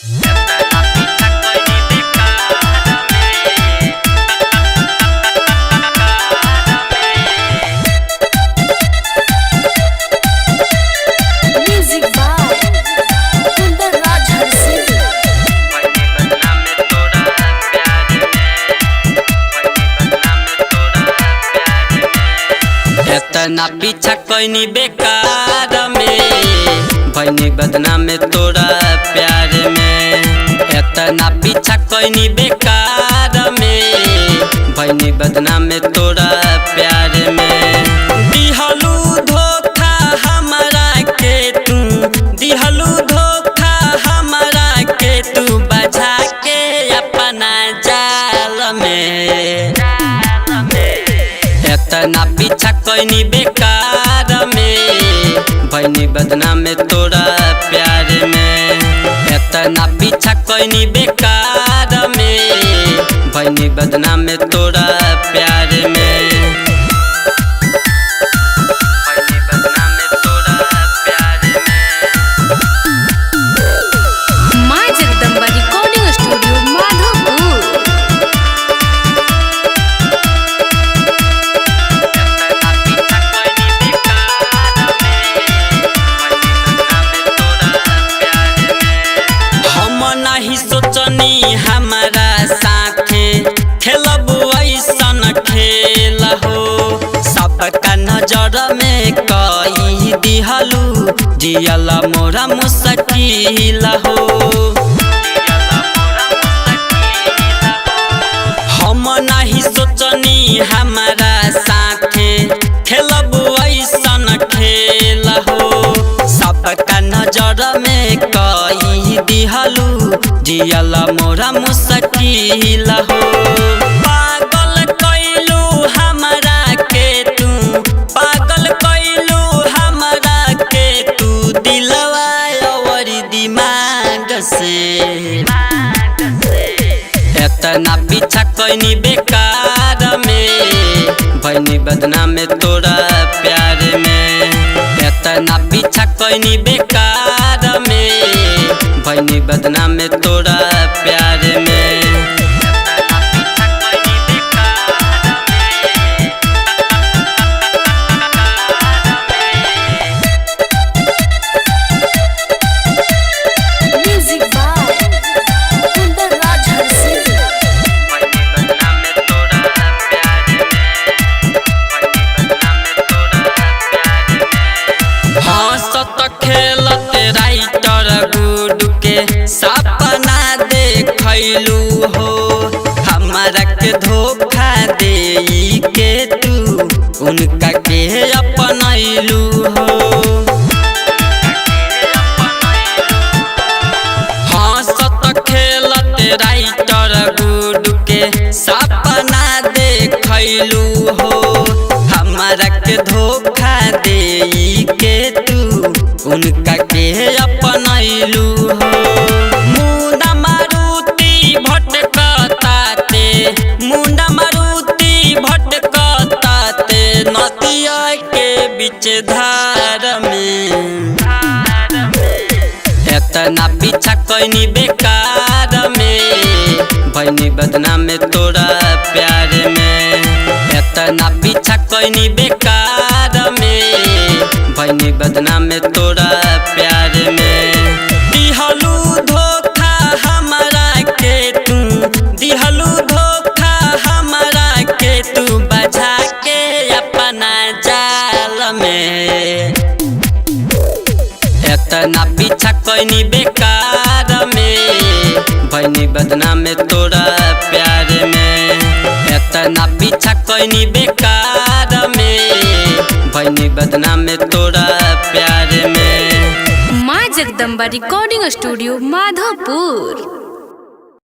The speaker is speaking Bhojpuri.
इतना पीछा कोई बेकार में भइनी बदनाम में तोरा प्यार में। इतना पीछा कोई बेकार में भइनी बदनाम में तोरा प्यार में। दिहलू धोखा हमरा के तू, दिहलू धोखा हमरा के तू बजा के अपना जाल में। इतना पीछा कोई बेकार में भइनी बदनाम में तोरा प्यार में। इतना पीछा कोई बेकार में भइनी बदनाम में तोरा प्यार में। माँ जगदम्बा रिकॉर्डिंग स्टूडियो माधोपुर। नहीं सोचनी हमारा साथे खेलब ऐसन खेल हो। सबका नजर में कई दिहलू जियल मोरा मुश्किल हो। हम नहीं सोचनी हमारा साथे खेलब ऐसन खेल हो। सबका नजर में कई दिहलू जियल मोरा मुश्किल हो। पागल कैलू हमरा के तू, पागल कैलू हमरा के तू दिलवा और दिमाग से। इतना पीछा कोई बेकार में भइनी बदनाम में तोरा प्यार में। इतना पीछा कोई बेकार में भइनी बदनाम में तोरा प्यार में। सपना देखलू हो हमारा के धोखा दे के तू उनका के अपनैलू हो। हंसत खेलत राइटर गुड के सपना देखलू हो हमारा के धोखा दे के तू उनका के अपनैलू हो। मुंडा मारुति भटकताते, मुंडा मारुति भटकताते नदिया के बीच धार में। इतना पीछा कोई बेकार में भइनी बदनाम में तोरा प्यार में। इतना पीछा कोई बेकार में भइनी बदनाम में तोरा प्यार में। दिहलू धोखा हमरा के तू, दिहलू धोखा हमरा के तू बजा के अपना जाल में। इतना पीछा कोई बेकार में भइनी बदनाम में तोरा प्यार में। इतना पीछा कोई बेकार में भइनी बदनाम में तोरा प्यार में। माँ जगदम्बा रिकॉर्डिंग स्टूडियो माधोपुर।